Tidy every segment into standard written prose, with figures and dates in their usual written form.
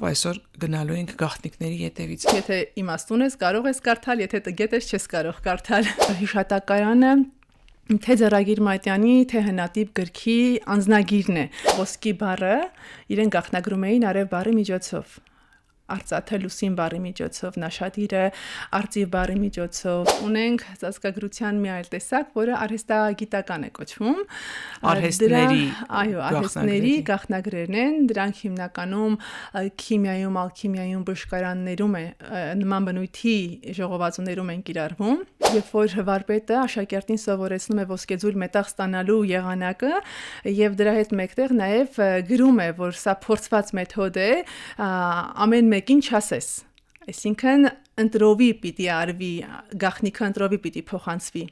Այսօր գնալու ենք գաղտնիքների ետևից։ Եթե իմաստուն ես, կարող ես կարդալ, եթե տգետ ես, չես կարող կարդալ։ Հիշատակարանը թե Ձեռագիր Մատյանի, թե հնատիպ գրքի անձնագիրն է։ Ոսկի բառը իրեն գաղտնագրում էին արև բառի միջոցով։ Արծաթե լուսին բառի միջոցով, նաշադիրը արծիվ բառի միջոցով։ Ունենք ծածկագրության մի այլ տեսակ, որը արհեստագիտական է կոչվում։ Արհեստների գաղտնագրերն են, դրանք հիմնականում քիմիայում, ալքիմիայում, բուժկարաններում է նման բնույթի ժողովածուներում են կիրառվում։ Երբ որ վարպետը աշակերտին սովորեցնում է ոսկեձուլ մետաղ ստանալու եղանակը եւ դրա հետ մեկտեղ նաեւ գրում է, որ սա փորձված մեթոդ է, ամեն մեկին չասես։ Այսինքն ընտրովի պիտի արվի, գաղտնիքը ընտրովի պիտի փոխանցվի։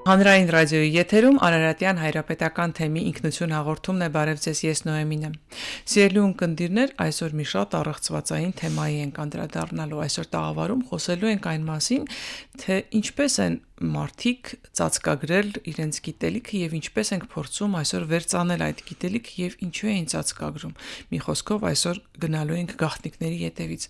Հանրային ռադիոյի եթերում Արարատյան հայրապետական թեմի ինքնություն հաղորդումն է, բարև ձեզ, ես Նոեմին եմ։ Սիրելի ունկնդիրներ, այսօր մի շատ առողջվածային թեմայի ենք անդրադառնալու։ Այսօր տաղավարում խոսելու ենք այն մասին, թե ինչպես են մարդիկ ծածկագրել իրենց գիտելիքը եւ ինչպես ենք փորձում այսօր վերծանել այդ գիտելիքը եւ ինչու էին ծածկագրում։ Մի խոսքով այսօր գնալու ենք գաղտնիքների ետևից։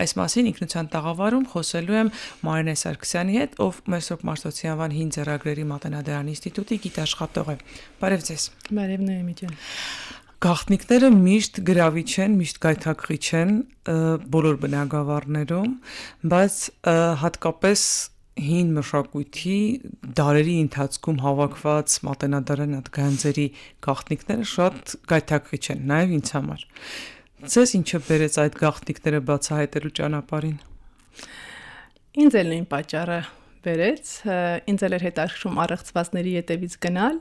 Այս մասին ինքնության տաղավարում խոսելու եմ Մարինե Սարգսյանի հետ, ով Մեսրոպ Մարտիրոսյան անվան հին ձեռագրերի մատենադարան ինստիտուտի գիտաշխատող է։ Բարև ձեզ։ Բարև Նոեմի ջան։ Գաղտնիքները միշտ գրավիչ են, միշտ գայթակղիչ են բոլոր բնագավառներում, բայց հատկապես հին մշակույթի դարերի ընթացքում հավաքված մատենադարան գանձերի գաղտնիքները շատ գայթակղիչ են, նաև ինձ համար։ Ձեզ ինչը բերեց այդ գաղտնիքները բացահայտելու ճանապարհին։ Ինձ էլ նույն պատճառը բերեց, ինձ էլ էր հետաքրքրում առեղծվածների ետևից գնալ,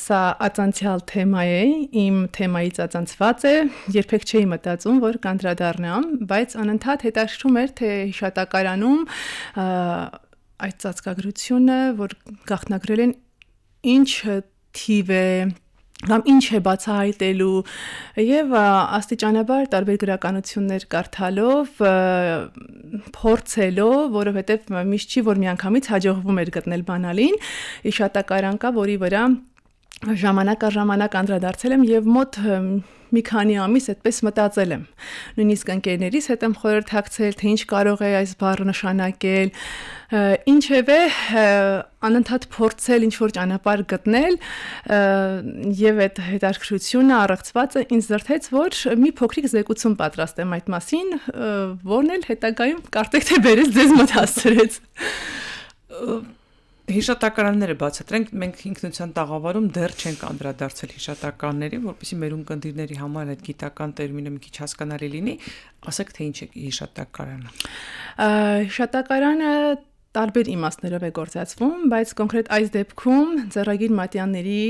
սա ածանցյալ թեմա է, իմ թեմայից ածանցված է, երբեք չէի մտածում, որ կանդրադառնամ, բայց անընդհատ հետաքրքրում էր, թե հիշատակարանում այդ ծածկագրությունը, որ գաղտնագրել են, ինչ թիվ է, կամ ինչ է բացահայտելու եւ աստիճանաբար տարբեր գրականություններ կարդալով, փորձելով, որովհետեւ միշտ չի որ միանգամից հաջողվում էր գտնել բանալին, հիշատակարան կա, որի վրա ժամանակ առ ժամանակ անդրադարձել եմ եւ մոտ մի քանի ամիս այդպես մտածել եմ։ Նույնիսկ ընկերներիս հետ եմ խորհրդակցել, թե ինչ կարող է այս բառը նշանակել, ինչևէ անընդհատ փորձել ինչ որ ճանապարհ գտնել եւ այդ հետաքրքրությունը առեղծվածը ինձ դրթեց, որ մի փոքրիկ զեկուցում պատրաստեմ այդ մասին, որն էլ հետագայում կարծեք թե բերեց ձեզ մոտ հասցրեց։ Հիշատակարանները բացատրենք, մենք ինքնության տաղավարում դեռ չենք անդրադարձել հիշատակարանների, որպեսզի մեր ունկնդիրների համար այդ գիտական տերմինը մի քիչ հասկանալի լինի, ասեք թե ինչ է հիշատակարանը։ Հիշատակարանը տարբեր իմաստներով է գործածվում, բայց կոնկրետ այս դեպքում Ձեռագիր Մատյանների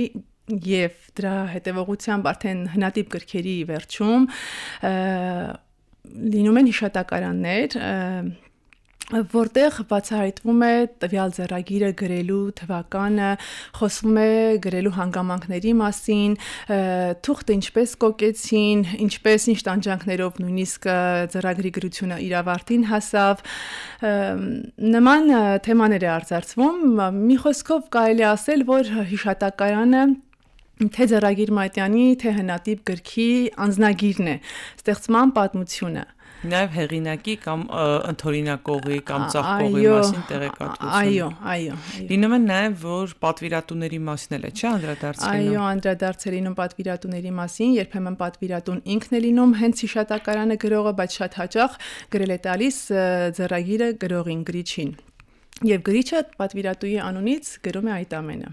եւ դրա հետևողությամբ արդեն հնատիպ գրքերի վերջում լինում են հիշատակարաններ, որտեղ բացահայտվում է տվյալ ձեռագիրը գրելու թվականը, խոսվում է գրելու հանգամանքների մասին, թուղթը ինչպես կոկեցին, ինչպես ինչ տանջանքներով նույնիսկ ձեռագրի գրությունը իր ավարտին հասավ, նման թեմաներ է արձարծվում, մի խոսքով կարելի ասել, որ հիշատակարանը թե Ձեռագիր Մատյանի, թե հնատիպ գրքի անձնագիրն է, ստեղծման պատմությունը։ Նաև հեղինակի կամ ընդօրինակողի կամ ծաղկողի մասին տեղեկատվություն։ Այո։ Լինում է նաև, որ պատվիրատուների մասին էլ է, չէ՞, անդրադարձել։ Այո, անդրադարձել լինում պատվիրատուների մասին, երբեմն պատվիրատուն ինքն է լինում հենց հիշատակարանը գրողը, բայց շատ հաճախ գրել է տալիս ձեռագիրը գրողին, գրիչին։ Եվ գրիչը պատվիրատուի անունից գրում է այդ ամենը։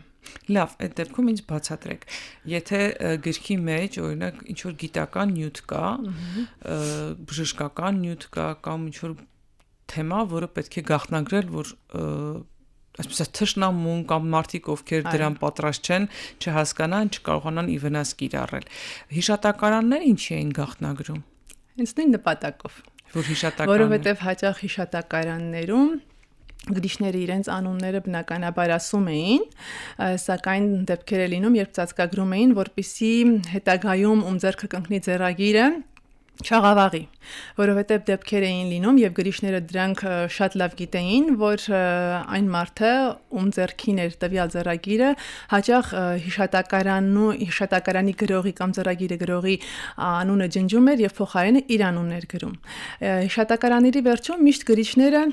Լավ, այդ դեպքում ինձ բացատրեք։ Եթե գրքի մեջ, օրինակ, ինչ որ գիտական նյութ կա, բժշկական նյութ կա կամ ինչ որ թեմա, որը պետք է գաղտնագրել, որ այսպես թշնամուն կամ մարդիկ, ովքեր դրան պատրաստ չեն, չհասկանան, չկարողանան ի վնաս կիրառել։ Հիշատակարանները ինչի էին գաղտնագրում։ Հենց նույն նպատակով։ Որովհետև հաճախ հիշատակարաններում գրիչները իրենց անունները բնականաբար ասում էին, սակայն դեպքեր է լինում, երբ ծածկագրում էին, որպեսզի հետագայում ում ձեռքը կընկնի ձեռագիրը, Չաղավաղի, որովհետև դեպքեր էին լինում եւ գրիչները դրանք շատ լավ գիտեին, որ այն մարդը, ում ձեռքին էր տվյալ ձեռագիրը, հաճախ հիշատակարանի գրողի կամ ձեռագիրը գրողի անունը ջնջում էր եւ փոխարենը իր անունն էր գրում։ Հիշատակարանների վերջում միշտ գրիչները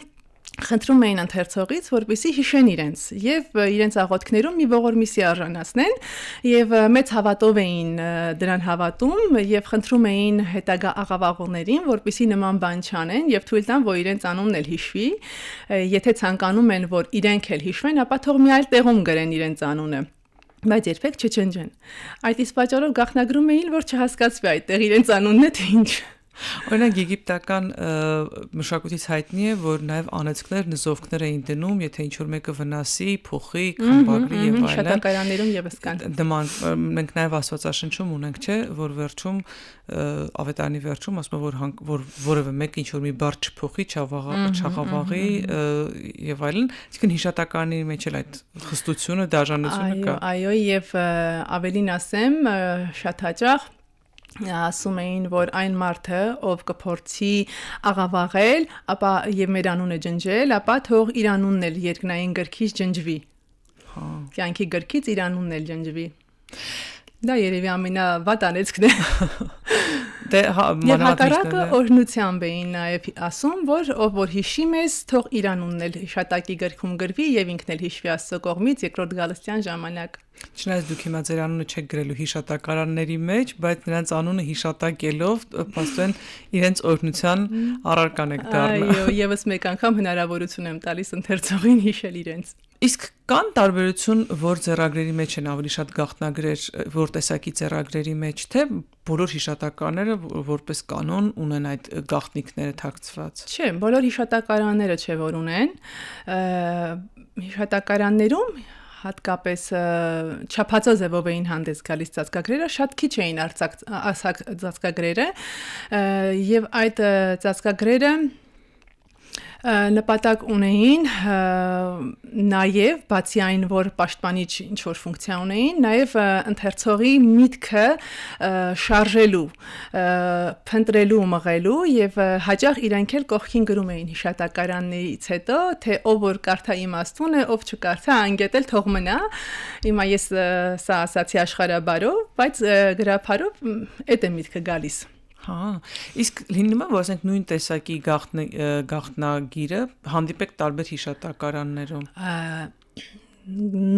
խնդրում էին ընթերցողից, որպեսզի հիշեն իրենց եւ իրենց աղոթքներում մի ողորմիսի արժանացնեն եւ մեծ հավատով էին դրան հավատում եւ խնդրում էին հետագա աղավաղողներին, որպեսզի նման բան չանեն եւ թույլ տան, որ իրենց անունն էլ հիշվի, եթե ցանկանում են, որ իրենք էլ հիշվեն, ապա թող մի այլ տեղում գրեն իրենց անունը, բայց երբեք չչնջեն։ Այդ իսկ պատճառով գաղտնագրում էին, որ չհասկացվի այդտեղ իրենց անունն է թե ինչ։ Օրինակ եգիպտական մշակույթից հայտնի է, որ նաև անեծքներ, նզովքներ էին դնում, եթե ինչ-որ մեկը վնասի, փոխի, խմբագրի եւ այլն։ Հիշատակարաններում եւս կան։ Դման մենք նաև Աստվածաշնչում ունենք, չէ, որ վերջում ավետարանի վերջում ասում է, որ որևէ մեկը ինչ-որ մի բառ չփոխի, չաղավաղի եւ այլն, այսինքն հիշատակարանի մեջ էլ այդ խստությունը, դաժանությունը կա։ Այո, եւ ավելին ասեմ, շատ հաճախ ասում էին, որ այն մարդը, ով կփորձի աղավաղել, ապա եւ մեր անունը ջնջել, ապա թող իր անունն էլ երկնային գրքից ջնջվի։ Կյանքի գրքից իր անունն էլ ջնջվի։ Դա երևի ամենավատ անեծքն է։ Դե Եվ հակառակը օրհնությամբ էին նաև ասում, որ ով որ հիշի մեզ, թող իր անունն էլ հիշատակի գրքում գրվի եւ ինքն էլ հիշվի Աստծո կողմից երկրորդ գալստյան ժամանակ։ Չնայած դուք հիմա ձեր անունը չեք գրելու հիշատակարանների մեջ, բայց նրանց անունը հիշատակելով, փաստորեն իրենց օրհնության առարկան եք դառնում։ Այո, եւս մեկ անգամ հնարավորություն եմ տալիս ընթերցողին հիշել իրենց։ Իսկ կան տարբերություն, որ ձեռագրերի մեջ են ավելի շատ գաղտնագրեր, որ տեսակի ձեռագրերի մեջ, թե բոլոր հիշատակարանները որպես կանոն ունեն այդ գաղտնիքները թաքցված։ Չէ, բոլոր հիշատակարանները չէ որ ունեն։ Հիշատակարաններում հատկապես չափածո ձևով էին հանդես գալիս ծածկագրերը, շատ քիչ էին ասակ ծածկագրերը եւ այդ ծածկագրերը նպատակ ունեին նաև բացի այն որ պաշտպանիչ ինչ որ ֆունկցիա ունեին նաև ընթերցողի միտքը շարժելու փնտրելու մղելու եւ հաճախ իրանք էլ կողքին գրում էին հիշատակարաններից հետո թե ով որ կարդա իմաստուն է ով չկարդա անգետել թող մնա հիմա ես սա ասացի աշխարհաբարով բայց գրափարով այդ է միտքը գալիս Իսկ լինում է, որ ասենք նույն տեսակի գաղտնագիրը հանդիպեք տարբեր հիշատակարաններում։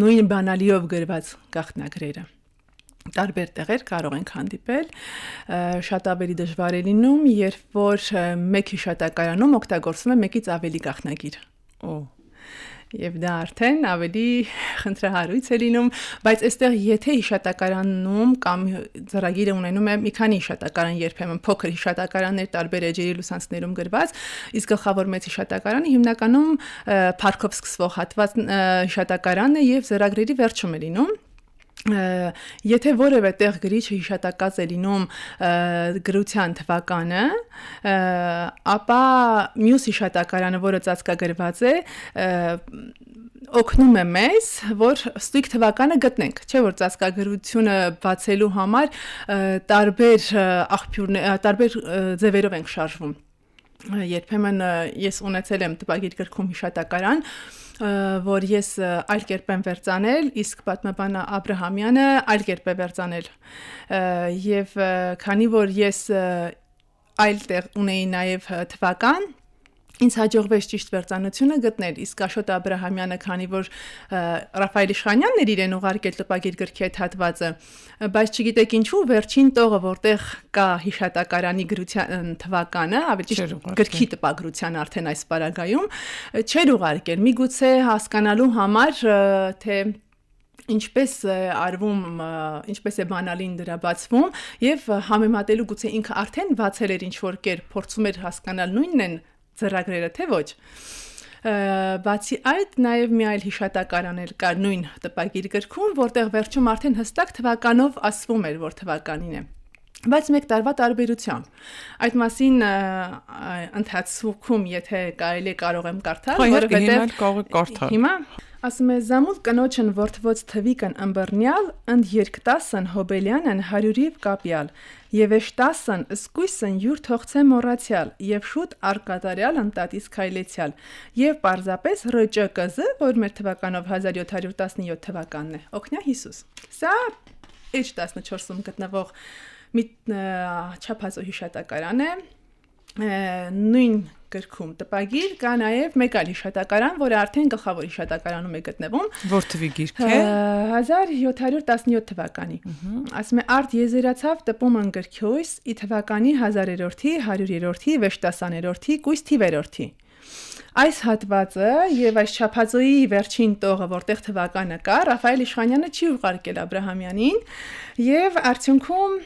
Նույն բանալիով գրված գաղտնագրերը տարբեր տեղեր կարող ենք հանդիպել, շատ ավելի դժվար է լինում, երբ որ մեկ հիշատակարանում օգտագործվում է մեկից ավելի գաղտնագիր։ Եվ դա արդեն ավելի խնդրահարույց է լինում, բայց այստեղ եթե հիշատակարանում կամ ծրագիրը ունենում է մի քանի հիշատակարան երբեմն փոքր հիշատակարաններ տարբեր էջերի լուսանցներում գրված, իսկ գլխավոր մեծ հիշատակարանը հիմնականում փառքով սկսվող հատված հիշատակարանն է եւ ծրագրերի վերջում է լինում Եթե որևէ տեղ գրիչը հիշատակած է լինում գրության թվականը, ապա մյուս հիշատակարանը, որը ծածկագրված է, օգնում է մեզ, որ ստույգ թվականը գտնենք, չէ՞ որ ծածկագրությունը բացելու համար տարբեր ձևերով ենք շարժվում։ Երբեմն ես ունեցել եմ տպագիր գրքում հիշատակարան, որ ես այլ կերպ եմ վերցանել, իսկ պատմաբանը Աբրահամյանը այլ կերպ է վերցանել։ Եվ քանի որ ես այլ տեղ ունեի նաև թվական, ինձ հաջողվեց ճիշտ վերցանությունը գտնել, իսկ Աշոտ Աբրահամյանը, քանի որ Ռաֆայել Իշխանյանն էր իրեն ուղարկել տպագիր գրքի այդ հատվածը, բայց չգիտեք ինչու վերջին տողը, որտեղ կա հիշատակարանի գրության թվականը, ավելի ճիշտ գրքի տպագրության արդեն այս պարագայում, չէր ուղարկել։ Միգուցե հասկանալու համար, թե ինչպես է արվում, ինչպես է բանալին դրա բացվում եւ համեմատելու գուցե ինքը արդեն բացել էր ինչ-որ կերպ, փորձում էր հասկանալ նույնն են ծրագրերը թե ոչ։ Բացի այդ, նաև մի այլ հիշատակարան էլ կար նույն տպագիր գրքում, որտեղ վերջում արդեն հստակ թվականով ասվում էր, որ թվականին է։ Բայց մեկ տարվա տարբերությամբ։ Այդ մասին ընթացքում, եթե կարելի կարող եմ կարդալ, որովհետև հիմա Ասում է զամուլ կնոջն որդվոց թվիկն ըմբռնյալ, ընդ երկտասն հոբելյանն հարյուրիվ կապյալ, եւ էշտասն սկույսն յուր թողցե մոռացյալ, եւ շուտ արկատարյալ ընտատիս քայլեցյալ, եւ պարզապես ՌՃԿԶ, որ մեր թվականով 1717 թվականն է, օգնյա Հիսուս։ Սա H14-ում գտնվող մի չափածո հիշատակարան է, նույն գրքում տպագիր կա նաև մեկ այլ հիշատակարան, որը արդեն գլխավոր հիշատակարանում է գտնվում, որ թվի գիրք է 1717 թվականի։ Ասում է արդ եզերացավ տպում ընգրքյույս ի թվականի 1000-րդի, 100-րդի, վեշտասաներորդի, կույս թիվերորդի։ Այս հատվածը եւ այս չափածոյի վերջին տողը, որտեղ թվականը կա, Ռաֆայել Իշխանյանը չի ուղարկել Աբ รา համյանին եւ արդյունքում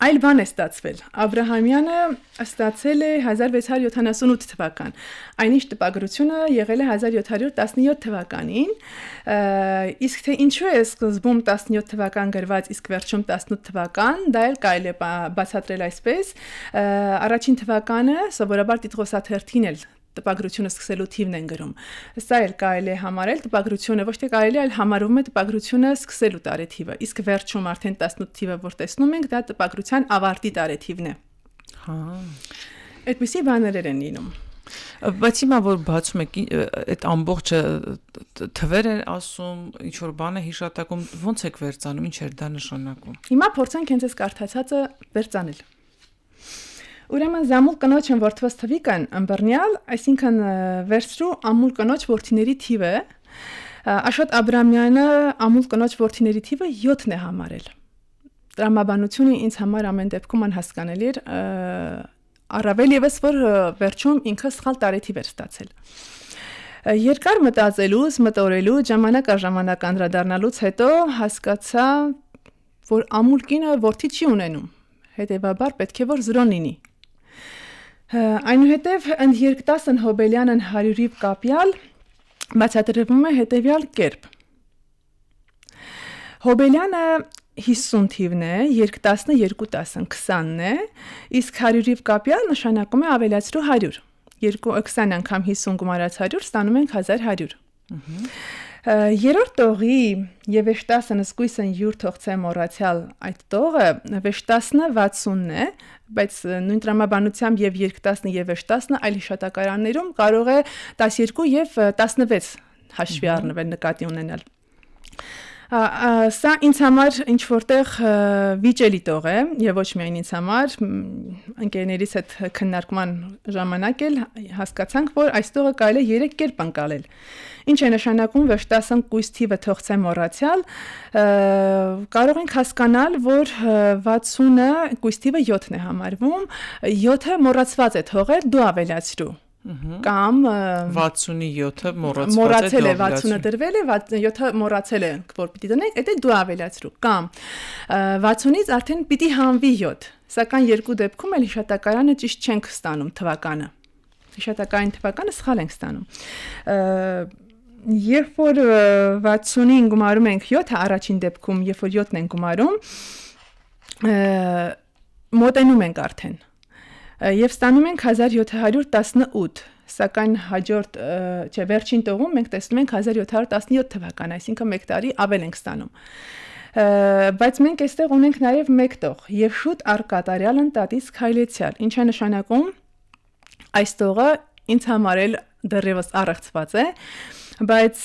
այլ բան է ստացվել։ Աբ รา համյանը ստացել է 1678 թվական։ Այնինչ տպագրությունը եղել է 1717 թվականին, իսկ թե ինչու է սկզբում 17 թվական գրված, իսկ վերջում 18 թվական, դա էլ կարելի է բացատրել այսպես։ Առաջին թվականը սովորաբար Տիտղոսաթերթին էլ տպագրությունը սկսելու թիվն են գրում։ Սա էլ կարելի է համարել տպագրությունը, ոչ թե կարելի, այլ համարվում է տպագրությունը սկսելու տարեթիվը։ Իսկ վերջում արդեն 18 թիվը, որ տեսնում ենք, դա տպագրության ավարտի տարեթիվն է։ Հա։ Այդպիսի բաներ են լինում։ Բայց հիմա որ բացում եք այդ ամբողջը թվեր են ասում, ինչ որ բան է հիշատակում, ո՞նց եք վերցանում, ինչ էր դա նշանակում։ Հիմա փորձենք հենց այս կարդացածը վերցանել։ Ուրեմն զամուլ կնոջն որդվոց թվիկն ըմբռնյալ, այսինքն վերցրու ամուլ կնոջ որդիների թիվը, Աշոտ Աբրամյանը ամուլ կնոջ որդիների թիվը 7-ն է համարել։ Տրամաբանությունը ինձ համար ամեն դեպքում անհասկանալի էր, առավել եւս որ վերջում ինքը սխալ տարեթիվ էր ստացել։ Երկար մտածելուց, մտորելու, ժամանակ առ ժամանակ անդրադառնալուց հետո հասկացա, որ ամուլ կինը որդի չի ունենում, հետեւաբար պետք է որ 0 լինի։ Այնուհետև ընդ երկտասն հոբելյանն հարյուրիվ կապյալ բացատրվում է հետևյալ կերպ։ Հոբելյանը 50 թիվն է, երկտասնը 210-ն 20-ն է, իսկ հարյուրիվ կապյալ նշանակում է ավելացրու 100։ 20 անգամ 50 գումարած 100 ստանում ենք 1100։ Երրորդ տողի եւ վեշտասն սկույսն յուր թողցե մոռացյալ այդ տողը վեշտասնը 60-ն է, բայց նույն տրամաբանությամբ եւ երկտասնը եւ վեշտասնը այլ հիշատակարաններում կարող է 12 եւ 16 հաշվի առնվել նկատի ունենալ։ Սա ինձ համար ինչ որտեղ վիճելի տող է եւ ոչ միայն ինձ համար, ընկերներիս հետ քննարկման ժամանակ էլ հասկացանք, որ այս տողը կարելի է 3 կերպ անցալել։ Ինչ է նշանակում վեշտասն կույս թիվը թողցե մոռացյալ, կարող ենք հասկանալ, որ 60-ը կույս թիվը 7-ն է համարվում, 7-ը մոռացված է թողել, դու ավելացրու։ Կամ 67-ը մոռացել է 60-ը դրվել է 7-ը մոռացել է որ պիտի դնենք դա դու ավելացրու կամ 60-ից արդեն պիտի հանվի 7 սակայն երկու դեպքում էլ հիշատակարանը ճիշտ չենք ստանում թվականը հիշատակային թվականը սխալ ենք ստանում երբ որ 60-ին գումարում ենք 7-ը առաջին դեպքում երբ որ 7-ն են գումարում մոտենում ենք արդեն Եվ ստանում ենք 1718, սակայն հաջորդ, վերջին տողում մենք տեսնում ենք 1717 թվական, այսինքն 1 տարի ավել ենք ստանում։ Բայց մենք այստեղ ունենք նաև 1 տող, եւ շուտ արկատարյալ ընտատից քայլեցյալ, ինչ է նշանակում այս տողը ինձ համար էլ դեռևս առեղծված է, բայց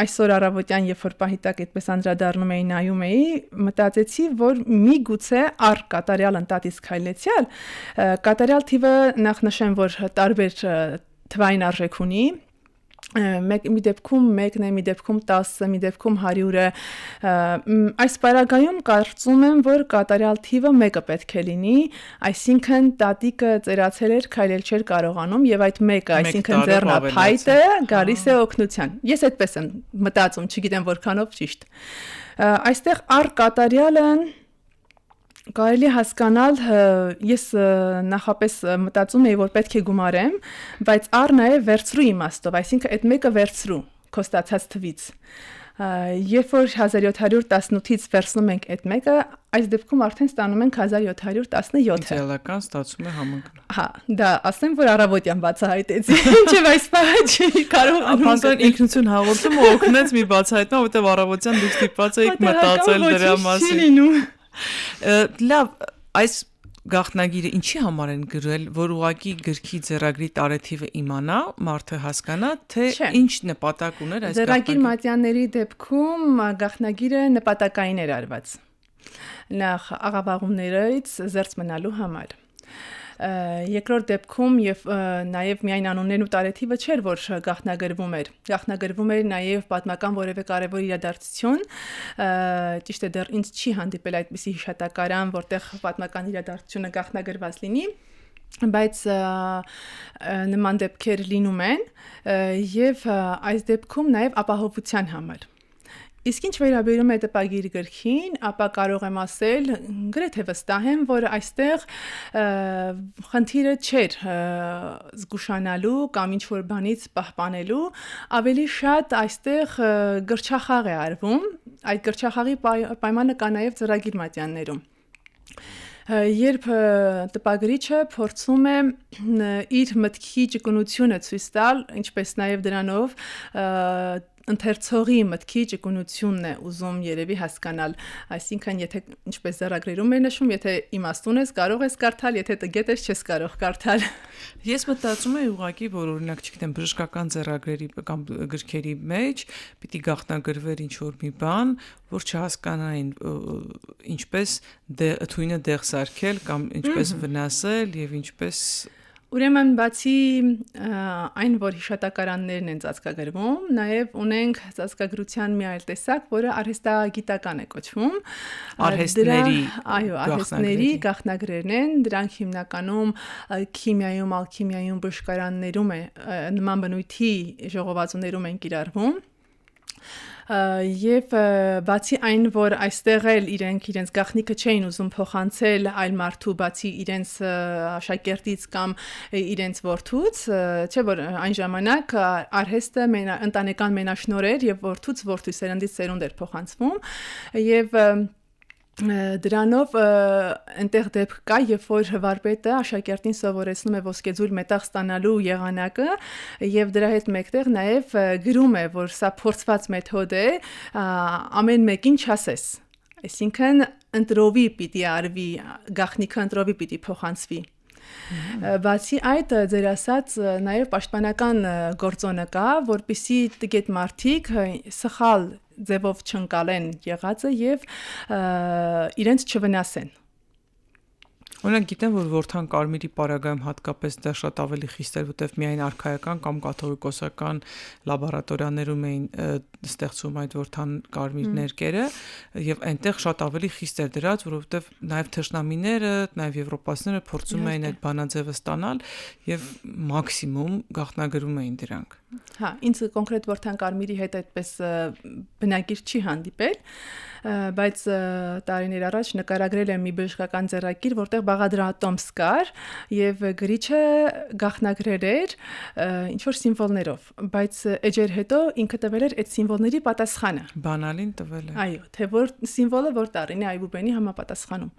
այսօր առավոտյան երբ որ պահիտակ այդպես անդրադառնում էի նայում էի մտածեցի որ միգուցե առ կատարյալ ընտատից քայլեցյալ կատարյալ թիվը նախ նշեմ որ տարբեր թվային արժեք ունի մի դեպքում 1-ն է, մի դեպքում 10-ը, մի դեպքում 100-ը այս պարագայում կարծում եմ որ կատարյալ թիվը 1-ը պետք է լինի այսինքն տատիկը ծերացել էր քայլել չէր կարողանում եւ այդ 1-ը այսինքն ձեռնափայտը գալիս է օգնության ես այդպես եմ մտածում չգիտեմ որքանով ճիշտ այստեղ առ կատարյալը Կարելի հասկանալ, ես նախապես մտածում էի, որ պետք է գումարեմ, բայց առ նաև վերցրու իմաստով, այսինքն այդ մեկը վերցրու քո ստացած թվից։ Երբ որ 1718-ից վերցնում ենք այդ մեկը, այս դեպքում արդեն ստանում ենք 1717-ը։ Իդեալական ստացվում է համընկնում։ Հա, դա ասեմ, որ առավոտյան բացահայտեցի, ինչև այս պահը չի կարողանում։ Ապա ինքնություն հաղորդումը օգնեց մի բացահայտման, որտեղ առավոտյան դուք ստիպված եք մտածել դրա մասին։ Լավ, այս գաղտնագիրը ինչի համար են գրել, որ ուղղակի գրքի ձեռագրի տարեթիվը իմանա, մարդը հասկանա, թե ինչ նպատակ ուներ այս գաղտնագիրը։ Ձեռագիր մատյանների դեպքում գաղտնագիրը նպատակային էր արված։ Նախ աղավաղումներից զերծ մնալու համար։ Երկրորդ դեպքում եւ նաեւ միայն անուններն ու տարեթիվը չէր, որ գաղտնագրվում էր։ Գաղտնագրվում էր նաեւ պատմական որևէ կարևոր իրադարձություն, ճիշտ է դեռ ինձ չի հանդիպել այդպիսի հիշատակարան, որտեղ պատմական իրադարձությունը գաղտնագրված լինի, բայց նման դեպքեր լինում են եւ այս դեպքում նաեւ ապահովության համար։ Իսկ ինչ վերաբերում է տպագիր գրքին, ապա կարող եմ ասել, գրեթե վստահ եմ, որ այստեղ խնդիրը չէր զգուշանալու կամ ինչ-որ բանից պահպանելու, ավելի շատ այստեղ գրչախաղ է արվում, այդ գրչախաղի պայմանը կա նաև ծրագիր մատյաններում։ Երբ տպագրիչը փորձում է իր մտքի ճկունությունը ցույց տալ, ինչպես նաև դրանով ընթերցողի մտքի ճկունությունն է ուզում երևի հասկանալ, այսինքն եթե ինչպես ձեռագրերում է նշում, եթե իմաստուն ես կարող ես կարդալ, եթե տգետ ես չես կարող կարդալ։ Ես մտածում եմ ուղղակի, որ օրինակ չգիտեմ բժշկական ձեռագրերի կամ գրքերի մեջ պիտի գաղտնագրվեր ինչ-որ մի բան, որ չհասկանային ինչպես թույնը դեղ սարքել կամ ինչպես վնասել եւ ինչպես Ուրեմն բացի այն, որ հիշատակարաններն են ծածկագրվում, նաև ունենք ծածկագրության մի այլ տեսակ, որը արհեստագիտական է կոչվում։ Արհեստների գաղտնագրերն են, դրանք հիմնականում քիմիայում, ալքիմիայում, բուժկարաններում է նման բնույթի ժողովածուներում են կիրառվում։ Եվ բացի այն, որ այստեղ էլ իրենց գաղտնիքը չէին ուզում փոխանցել այլ մարդու բացի իրենց աշակերտից կամ իրենց որդուց, չէ որ այն ժամանակ արհեստը ընտանեկան մենաշնորհ էր եւ որդուց որդու սերնդից սերունդ էր փոխանցվում եւ դրանով այնտեղ դեպք կա, երբ որ վարպետը աշակերտին սովորեցնում է ոսկեձուլ մետաղ ստանալու եղանակը եւ դրա հետ մեկտեղ նաեւ գրում է, որ սա փորձված մեթոդ է, ամեն մեկին չասես։ Այսինքն ընտրովի պիտի արվի, գաղտնիքը ընտրովի պիտի փոխանցվի։ Բացի այդ, ձեր ասած նաև պաշտպանական գործոնը կա, որպեսզի տգետ մարդիկ սխալ ձևով չընկալեն եղածը եւ իրենց չվնասեն։ Օրինակ գիտեմ, որ Որդան Կարմիրի պարագայում հատկապես դա շատ ավելի խիստ էր, որտեղ միայն արքայական կամ կաթողիկոսական լաբորատորիաներում էին ստեղծում այդ Որդան Կարմիր ներկերը եւ այնտեղ շատ ավելի խիստ էր դրած, որովհետեւ նաեւ թշնամիները, նաեւ եվրոպացիները փորձում էին այդ բանաձևը ստանալ եւ մաքսիմում գաղտնագրում էին դրանք։ Հա, ինձ կոնկրետ Որդան Կարմիրի հետ այդպես բնագիր չի հանդիպել, բայց տարիներ առաջ նկարագրել եմ մի բժշկական ձեռագիր, որտեղ բաղադրատոմս կար եւ գրիչը գաղտնագրել էր ինչ որ սիմվոլներով, բայց էջեր հետո ինքը տվել էր այդ սիմվոլների պատասխանը։ Բանալին տվել է։ Այո, թե որ սիմվոլը որ տարին է այբուբենի համապատասխանում։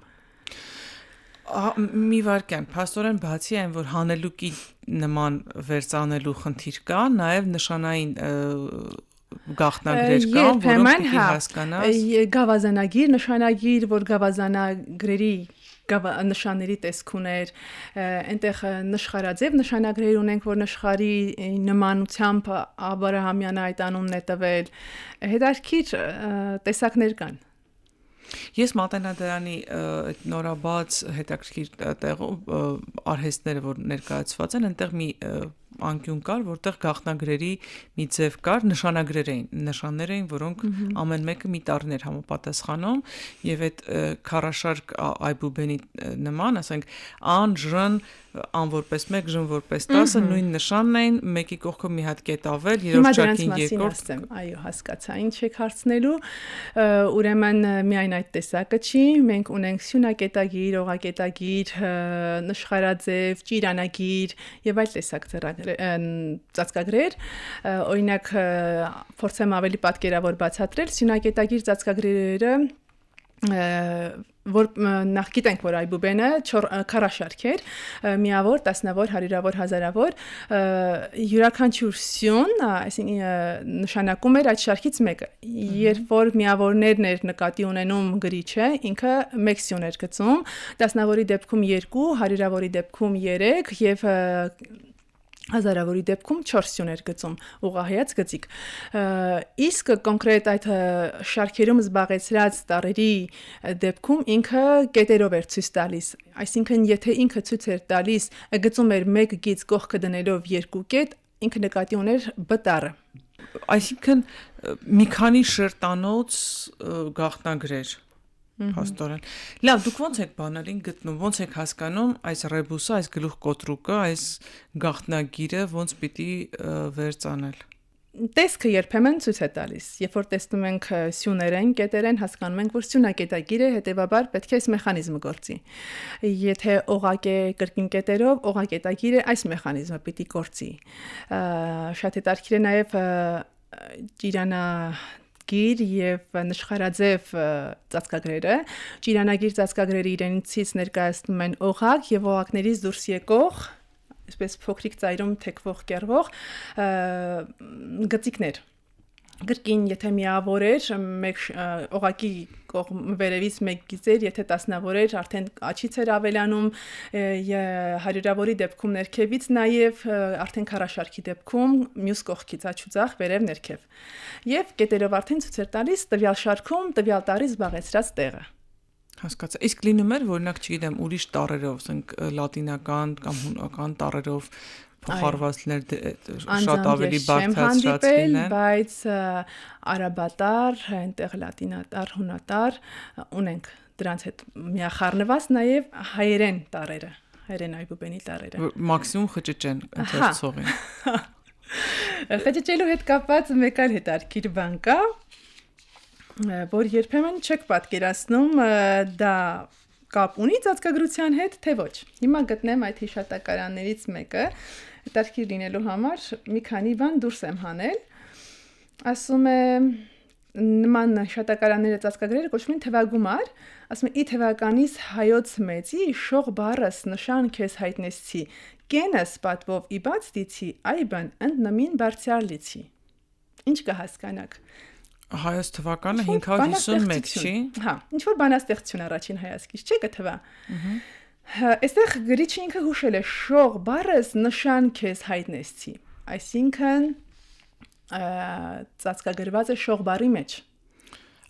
Մի վարքյան, փաստորեն բացի այն, որ հանելուկի նման վերծանելու խնդիր կա, նաև նշանային գաղտնագրեր կան, որոնք պիտի հասկանաս։ Գավազանագիր, նշանագիր, որ գավազանագրերի նշանների տեսք ուներ, այնտեղ նշխարաձև նշանագրեր ունենք, որ նշխարի նմանությամբ Աբրահամյանը այդ անունն է տվել, հետաքրքիր տեսակներ կան։ Ես Մատենադարանի այդ նորաբաց հետաքրքիր տեղում արհեստները, որ ներկայացված են, այնտեղ մի անկյուն կար, որտեղ գաղտնագրերի մի ձև կար, նշաններ էին, որոնք ամեն մեկը մի տառին էր համապատասխանում եւ այդ քարաշարք այբուբենի նման, ասենք ան, ժն, ան որպես 1, ժն որպես 10, նույն նշանն էին, մեկի կողքը մի հատ կետ ավել, երրորդ ճակին երկրորդ։ Այո, հասկացա, ինչ եք հարցնելու, ուրեմն միայն այդ տեսակը չի, մենք ունենք սյունակետագիր, օղակետագիր, նշխարաձև, ճիրանագիր եւ այլ տեսակ ձեռագրեր։ ծածկագրեր, օրինակ փորձեմ ավելի պատկերավոր բացատրել, սյունակետագիր ծածկագրերը որ նախ գիտենք որ այբուբենը քառաշարք էր միավոր, տասնավոր, հարյուրավոր, հազարավոր յուրաքանչյուր սյուն, այսինքն նշանակում էր այդ շարքից մեկը։ Երբ որ միավորներն էր նկատի ունենում գրիչը, ինքը մեկ սյուն էր գծում, տասնավորի դեպքում 2, հարյուրավորի դեպքում 3 եւ հազարավորի դեպքում 4 սյուն էր գծում ուղղահայաց գծիկ։ Իսկ կոնկրետ այդ շարքերում զբաղեցրած տառերի դեպքում ինքը կետերով էր ցույց տալիս։ Այսինքն եթե ինքը ցույց էր տալիս գծում էր 1 գիծ կողքը դնելով 2 կետ, ինքը նկատի ուներ B տառը։ Այսինքն մի քանի շերտանոց գաղտնագրեր Հաստորեն։ Լավ, դուք ո՞նց եք բանալին գտնում, ո՞նց եք հասկանում այս ռեբուսը, այս գլուխ կոտրուկը, այս գաղտնագիրը ոնց պիտի վերծանել։ Տեսքը երբեմն ցույց է տալիս։ Երբ որ տեսնում ենք սյուներեն, կետերեն, հասկանում ենք, որ սյունակետագիրը հետևաբար պետք է այս մեխանիզմը գործի։ Եթե օղակ է կրկին կետերով, օղակետագիրը այս մեխանիզմը պիտի գործի։ Շատ հետաքրքիր է նաև ճիրանագիր եւ նշխարաձև ծածկագրերը։ Ճիրանագիր ծածկագրերը իրենցից ներկայացնում են օղակ եւ օղակներից դուրս եկող, այսպես փոքրիկ ծայրում թեքվող կերվող գծիկներ։ Գրքին եթե միավոր էր մեկ օղակի վերևից մեկ գիծեր, եթե տասնավոր էր, արդեն աչից էր ավելանում, հարյուրավորի դեպքում ներքևից նաև արդեն քառաշարքի դեպքում մյուս կողքից աչուձախ վերև ներքև։ Եվ կետերով արդեն ցույց էր տալիս տվյալ շարքում տվյալ տառի զբաղեցրած տեղը։ Հասկացա։ Իսկ լինում էր, օրինակ, չգիտեմ, ուրիշ տառերով, ասենք լատինական կամ հունական տառերով փոխարված լիներ շատ ավելի բարձրացած լինեն, բայց արաբատար, այնտեղ լատինատար, հունատար ունենք դրանց հետ միախառնված նաև հայերեն տառերը, հայերեն այբուբենի տառերը։ Մաքսիմում խճճեն ընթերցողին։ Խճճելու հետ կապված մեկ այլ հետաքրքիր բան կա, որ երբեմն չեք պատկերացնում դա կապ ունի ծածկագրության հետ, թե ոչ։ Հիմա գտնեմ այդ հիշատակարաններից մեկը, հետաքրքիր լինելու համար մի քանի բան դուրս եմ հանել։ Ասում է նման հիշատակարանները ծածկագրերը կոչվում են թվագումար, ասում է ի թվականից հայոց մեծի շող բառս նշան քեզ հայտնեցի, կենս պատվով իբաց դիցի, այբն ընդնամին բարձյալիցի։ Ինչ կհասկանաք։ Հայոց թվականը 551 չի։ Հա, ինչ որ բանաստեղծություն առաջին հայացքից չէ կթվա։ Այստեղ գրիչը ինքը հուշել է շող բառս նշան քեզ հայտնեցի։ Այսինքն ծածկագրված է շող բառի մեջ։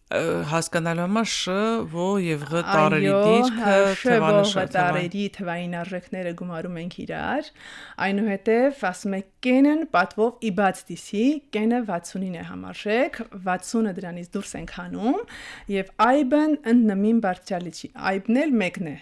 Հասկանալու համար շ, ո եւ ղ տառերի դիրքը թվանշան տառերի թվային արժեքները գումարում ենք իրար, այնուհետև ասում է կենն պատվով իբաց դիսի, կենը 69 է համարժեք, 60-ը դրանից դուրս ենք հանում եւ այբն ընդնամին բարձրալիցի, այբն էլ մեկն է,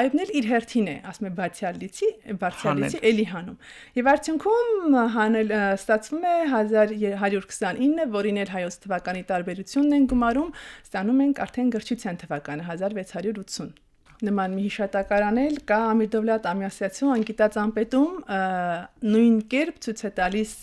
այբն էլ իր հերթին է, ասում է բարձրալիցի էլի հանում։ Եվ արդյունքում հանել ստացվում է 1129, որին էլ հայոց թվականի տարբերությունն են գումարում, ստանում ենք արդեն գրչության թվականը 1680։ Նման մի հիշատակարան էլ կա Ամիր Դովլատ Ամյասյացու անգիտած անպետում նույն կերպ ցույց է տալիս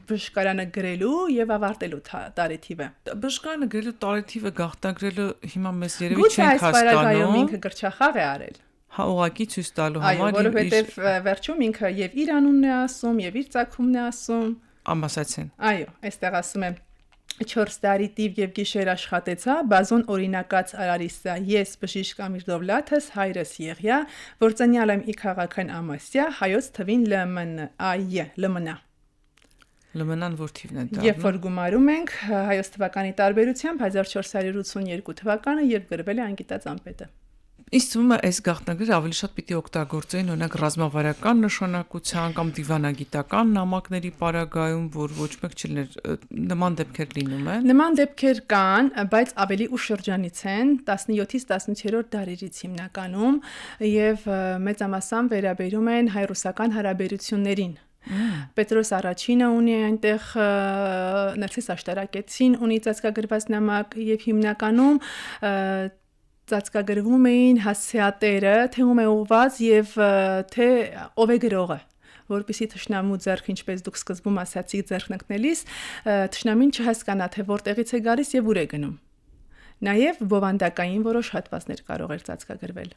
բժշկարանը գրելու եւ ավարտելու տարեթիվը։ Բժշկարանը գրելու տարեթիվը գաղտնագրելու հիմա մեզ երևի չենք հասկանում։ Ինքը գրչախաղ է արել։ Հա, ուղղակի ցույց տալու համար։ Այո, որովհետեւ վերջում ինքը եւ իր անունն է ասում, եւ իր ծագումն է ասում։ Ամասացին։ Այո, այստեղ ասում է 4 տարի տիվ եւ գիշեր աշխատեցա, բազոն օրինակած արարիսա, ես բժիշկ Ամիր Դովլաթս, հայրս Եղիա, որ ծնյալ եմ ի քաղաքն Ամասիա, հայոց թվին լմնա։ Լմնան որ թիվն է դա։ Երբ որ գումարում ենք հայոց թվականի տարբերությամբ 1482 թվականը, երբ գրվել է անգիտած անպետը։ Իսկ թվում է այս գաղտնագրերը ավելի շատ պիտի օգտագործեին օրինակ ռազմավարական նշանակության կամ դիվանագիտական նամակների պարագայում, որ ոչ մեկ չլիներ նման դեպքեր լինում են։ Նման դեպքեր կան, բայց ավելի ուշ շրջանից են 17-ից 18-րդ դարերից հիմնականում եւ մեծամասամբ վերաբերում են հայ-ռուսական հարաբերություններին։ Պետրոս առաջինը ունի այնտեղ Ներսես աշտարակեցին ունի ծածկագրված նամակ եւ հիմնականում ծածկագրվում էին հասցեատերը, թե ում է ուղված եւ թե ով է գրողը։ որպեսզի թշնամու ձեռք, ինչպես դուք սկզբում ասացիք, ձեռք նկնելիս, թշնամին չհասկանա, թե որտեղից է գալիս եւ ուր է գնում։ Նաեւ բովանդակային որոշ հատվածներ կարող էր ծածկագրվել։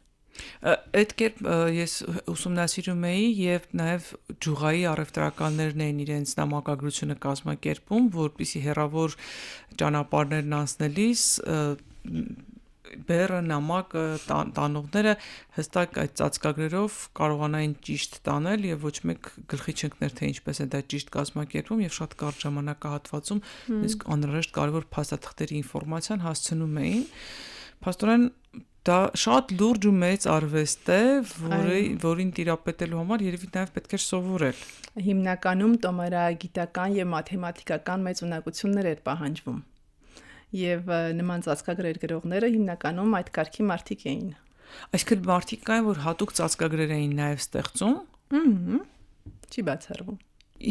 Այդ կերպ ես ուսումնասիրում էի եւ նաեւ ջուղայի առևտրականներն էին իրենց նամակագրությունը կազմակերպում, որպեսզի հերավոր ճանապարհներն անցնելիս բերը նամակը տանողները հստակ այդ ծածկագրերով կարողանային ճիշտ տանել եւ ոչ մեկ գլխի չընկներ թե ինչպես է դա ճիշտ կազմակերպում եւ շատ կարճ ժամանակահատվածում իսկ անհրաժեշտ կարևոր փաստաթղթերի ինֆորմացիան հասցնում էին։ Փաստորեն դա շատ լուրջ ու մեծ արվեստ է, որին տիրապետելու համար երևի նաև պետք է սովորել։ Հիմնականում տոմարագիտական եւ մաթեմատիկական մեծ ունակություններ էր պահանջվում։ Եվ նման ծածկագրեր գրողները հիմնականում այդ կարգի մարդիկ էին։ Այսինքն մարդիկ կային, որ հատուկ ծածկագրեր էին նաև ստեղծում։ Չի բացառվում։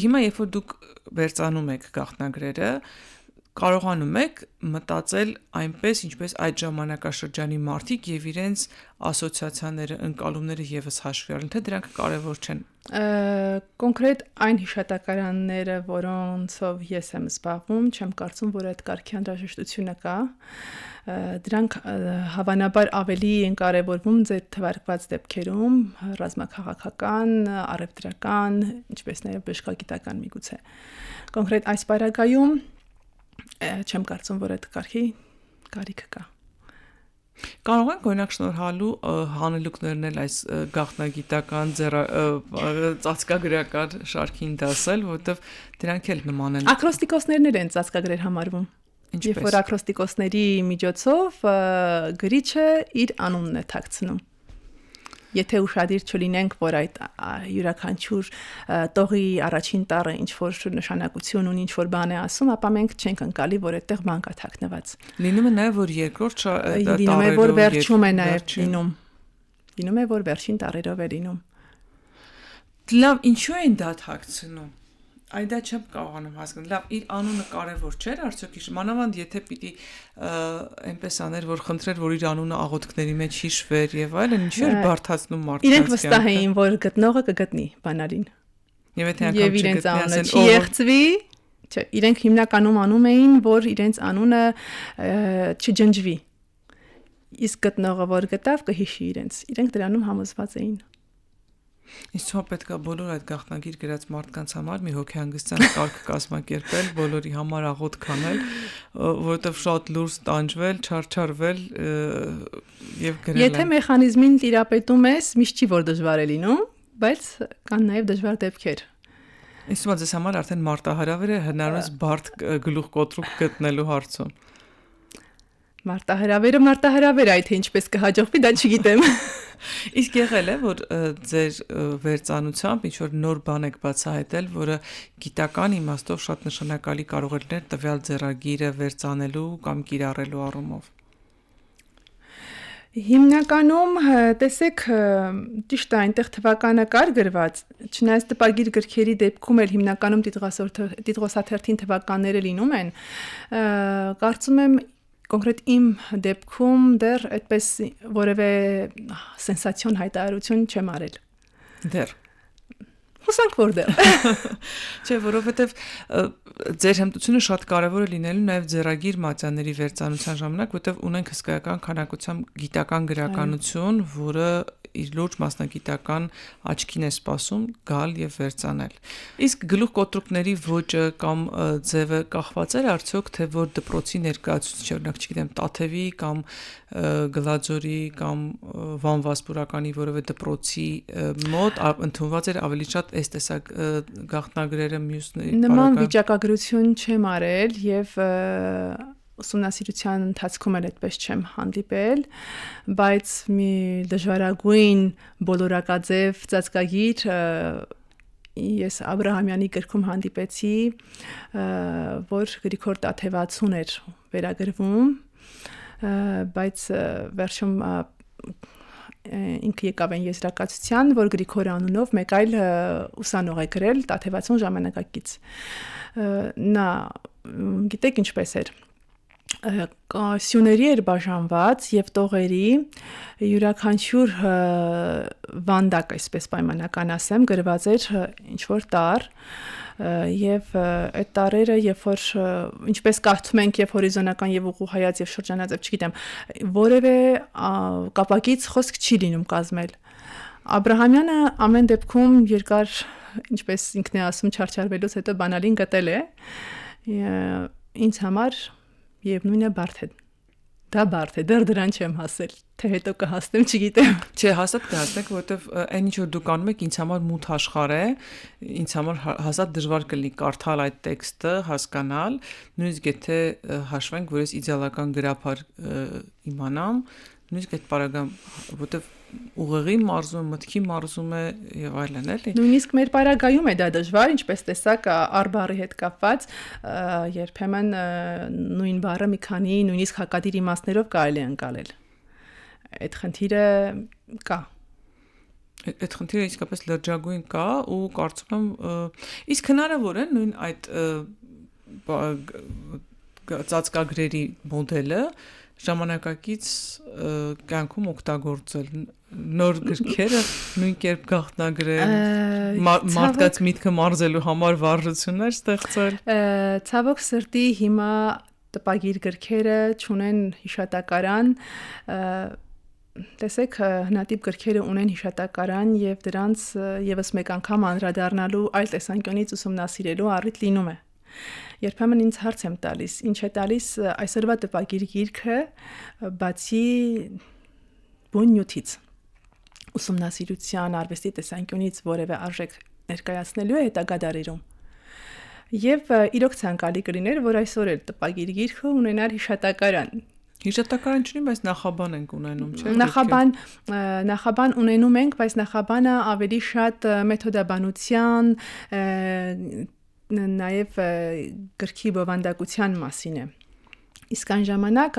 Հիմա երբ որ դուք վերցանում եք գաղտնագրերը, կարողանում եք մտածել այնպես, ինչպես այդ ժամանակաշրջանի մարդիկ եւ իրենց ասոցիացիաները, ընկալումները եւս հաշվի առնեն, թե դրանք կարեւոր չեն։ Կոնկրետ այն հիշատակարանները, որոնցով ես եմ զբաղվում, չեմ կարծում, որ այդ կարգի անհրաժեշտությունը կա։ Դրանք հավանաբար ավելի են կարևորվում ձեր թվարկված դեպքերում, ռազմաքաղաքական, առևտրական, ինչպես նաեւ բժշկագիտական միգուցե։ Կոնկրետ այս պարագայում չեմ կարծում, որ այդ կարգի կարիքը կա։ Կարող ենք օրինակ շնորհալու հանելուկներն էլ այս գաղտնագիտական ծածկագրական շարքին դասել, որովհետև դրանք էլ նման են։ Ակրոստիկոսներն են ծածկագրեր համարվում։ Երբ որ ակրոստիկոսների միջոցով գրիչը իր անունն է թաքցնում։ Եթե ուշադիր չլինենք, որ այդ յուրաքանչյուր տողի առաջին տառը ինչ որ նշանակություն ունի, ինչ որ բան է ասում, ապա մենք չենք ընկալի, որ այդտեղ բան կա թաքնված։ Լինում է նաև որ երկրորդ լինում է որ վերջում է նաև լինում։ Լինում է որ վերջին տառերով է լինում։ Լավ, ինչու են դա թաքցնում։ Այ դա չեմ կարողանում հասկանալ։ Լավ, իր անունը կարևոր չէր, արդյոք մանավանդ եթե պիտի այնպես աներ, որ խնդրեր, որ իր անունը աղոթքների մեջ հիշվեր եւ այլն, ինչու էր բարթացնում մարդկանց։ Իրենք վստահ էին, որ գտնողը կգտնի բանալին։ Եվ եթե անգամ չգտնի, ասեն չի եղծվի, չէ, իրենք հիմնականում անում էին, որ իրենց անունը չջնջվի։ Իսկ գտնողը որ գտավ կհիշի իրենց։ Իրենք դրանում համոզված էին։ Իսկ ցո պետք է բոլոր այդ գաղտնագիր գրած մարդկանց համար մի հոգեհանգստյան կարգ կազմակերպել, բոլորի համար աղոթք անել, որովհետև շատ լուրջ տանջվել, չարչարվել եւ գրել։ Եթե մեխանիզմին տիրապետում ես, միշտ չի որ դժվար է լինում, բայց կան նաեւ դժվար դեպքեր։ Իսկ ո՞նց ես համար արդեն մարտահրավեր է հնարավորինս բարդ գլուխ կոտրուկ գտնելու հարցում։ Մարտահրավերը, այդ թե ինչպես կհաջողվի, դա չգիտեմ։ Իսկ եղել է, որ ձեր վերծանությամբ ինչ որ նոր բան եք բացահայտել, որը գիտական իմաստով շատ նշանակալի կարող է լինել տվյալ ձեռագիրը վերծանելու կամ կիրառելու առումով։ Հիմնականում, տեսեք, ճիշտ է, այնտեղ թվականը կար գրված, չնայած տպագիր գրքերի դեպքում էլ հիմնականում տիտղոսաթերթին թվականները լինում են, կարծում եմ կոնկրետ իմ դեպքում դեռ այդպես որևէ սենսացիոն հայտարարություն չեմ արել։ Դեռ։ Հուսանք որ դեռ։ Չէ, որովհետև ձեր հմտությունը շատ կարևոր է լինելու նաև ձեռագիր մատյանների վերծանության ժամանակ, որովհետև ունենք հսկայական քանակությամբ գիտական գրականություն, որը իր լուրջ մասնագիտական աչքին է սպասում գալ եւ վերծանել։ Իսկ գլուխ կոտրուկների ոճը կամ ձևը կախված էր արդյոք թե որ դպրոցի ներկայացուցիչ, օրինակ, չգիտեմ, Տաթևի կամ Գլաձորի կամ Վան Վասպուրականի որևէ դպրոցի մոտ ընդունված էր ավելի շատ այս տեսակ գաղտնագրերը մյուսների։ Նման վիճակագրություն չեմ արել եւ ուսումնասիրության ընթացքում էլ այդպես չեմ հանդիպել, բայց մի դժվարագույն բոլորակաձև ծածկագիր ես Աբրահամյանի գրքում հանդիպեցի, որ Գրիգոր Տաթևացուն էր վերագրվում, բայց վերջում ինքը եկավ այն եզրակացության, որ Գրիգոր անունով մեկ այլ ուսանող է գրել Տաթևացուն ժամանակակից։ Նա գիտեք ինչպես էր։ Սյուների էր բաժանված եւ տողերի յուրաքանչյուր վանդակ, այսպես պայմանական ասեմ, գրված էր ինչ որ տար եւ այդ տարերը երբ որ ինչպես կարդում ենք եւ հորիզոնական եւ ուղղահայաց եւ շրջանաձև, չգիտեմ, որևէ կապակից խոսք չի լինում կազմել։ Աբրահամյանը ամեն դեպքում երկար, ինչպես ինքն է ասում, չարչարվելուց հետո բանալին գտել է ինձ համար եւ նույնը բարդ է։ Դա բարդ է, դեռ դրան չեմ հասել, թե հետո կհասնեմ, չգիտեմ։ Չէ, հաստատ կհասնեք, որովհետև այն ինչ որ դուք անում եք, ինձ համար մութ աշխարհ է, ինձ համար հաստատ դժվար կլինի կարդալ այդ տեքստը, հասկանալ, նույնիսկ եթե հաշվենք, որ ես իդեալական գրաբար իմանամ, նույնիսկ այդ պարագայում, որովհետև ուղեղի մարզում, մտքի մարզում է եւ այլն, էլի։ Նույնիսկ մեր պարագայում է դա դժվար, ինչպես տեսակ առբառի հետ կապված, երբեմն նույն բառը մի քանի նույնիսկ հակադիր իմաստներով կարելի է ընկալել։ Այդ խնդիրը կա։ Այդ խնդիրը իսկապես լրջագույն կա ու կարծում եմ իսկ հնարավոր է նույն այդ ծածկագրերի մոդելը ժամանակակից կյանքում օգտագործել նոր գրքերը նույն կերպ գաղտնագրել մարդկաց միտքը մարզելու համար վարժություններ ստեղծել ցավոք սրտի հիմա տպագիր գրքերը չունեն հիշատակարան տեսեք հնատիպ գրքերը ունեն հիշատակարան եւ դրանց եւս մեկ անգամ անդրադառնալու այլ տեսանկյունից ուսումնասիրելու առիթ լինում է Երբեմն ինձ հարց եմ տալիս, ինչ է տալիս այսօրվա տպագիր գիրքը բացի բուն նյութից ուսումնասիրության արվեստի տեսանկյունից որևէ արժեք ներկայացնելու է հետագա դարերում։ Եվ իրոք ցանկալի կլիներ, որ այսօր էլ տպագիր գիրքը ունենար հիշատակարան։ Հիշատակարան չունի, բայց նախաբան ենք ունենում, չէ՞։ Նախաբան ունենում ենք, բայց նախաբանը ավելի շատ մեթոդաբանության նաև գրքի բովանդակության մասին է։ Իսկ այն ժամանակ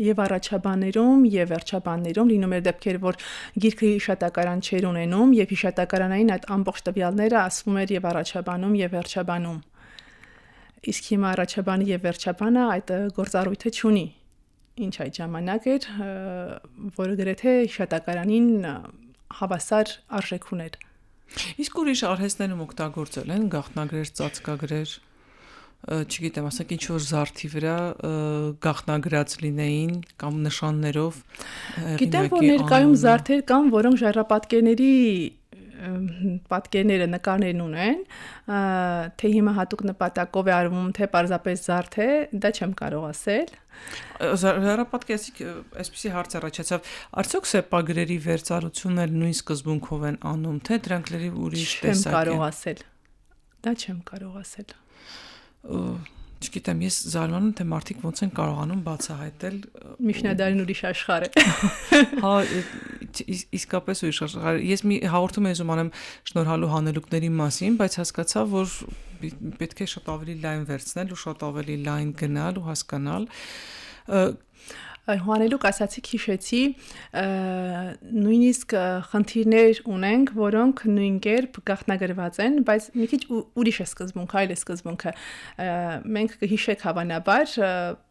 եւ առաջաբաներում եւ վերջաբաններում լինում էր դեպքեր, որ գիրքը հիշատակարան չէր ունենում եւ հիշատակարանային այդ ամբողջ տվյալները ասվում էր եւ առաջաբանում եւ վերջաբանում։ Իսկ հիմա առաջաբանը եւ վերջաբանը այդ գործառույթը չունի։ Ինչ այդ ժամանակ էր, որը գրեթե հիշատակարանին հավասար արժեք ուներ։ Իսկ ուրիշ արհեստներում օգտագործել են գաղտնագրեր, ծածկագրեր, չգիտեմ, ասենք ինչ որ զարդի վրա գաղտնագրած լինեին կամ նշաններով։ Գիտեմ, որ ներկայում զարդեր կան, որոնք ժայռապատկերների պատկերները նկարներն ունեն, թե հիմա հատուկ նպատակով է արվում, թե պարզապես զարդ է, դա չեմ կարող ասել։ Ժայռապատկերից այսպեսի հարց առաջացավ, արդյոք սեպագրերի վերծառությունն էլ նույն սկզբունքով են անում, թե դրանք լրիվ ուրիշ տեսակ են։ Չեմ կարող ասել։ Դա չեմ կարող ասել։ Չգիտեմ, ես զարմանում թե մարդիկ ոնց են կարողանում բացահայտել Միջնադարին ուրիշ աշխարհ է։ Հա, իսկապես ուրիշ աշխարհ։ Ես մի հաղորդում եմ անեմ շնորհալու հանելուկների մասին, բայց հասկացա, որ պետք է շատ ավելի լայն վերցնել ու շատ ավելի լայն գնալ ու հասկանալ։ Հանելուկ ասացիք հիշեցի, նույնիսկ խնդիրներ ունենք, որոնք նույն կերպ գաղտնագրված են, բայց մի քիչ ուրիշ է սկզբունքը, այլ է սկզբունքը։ Մենք կհիշեք հավանաբար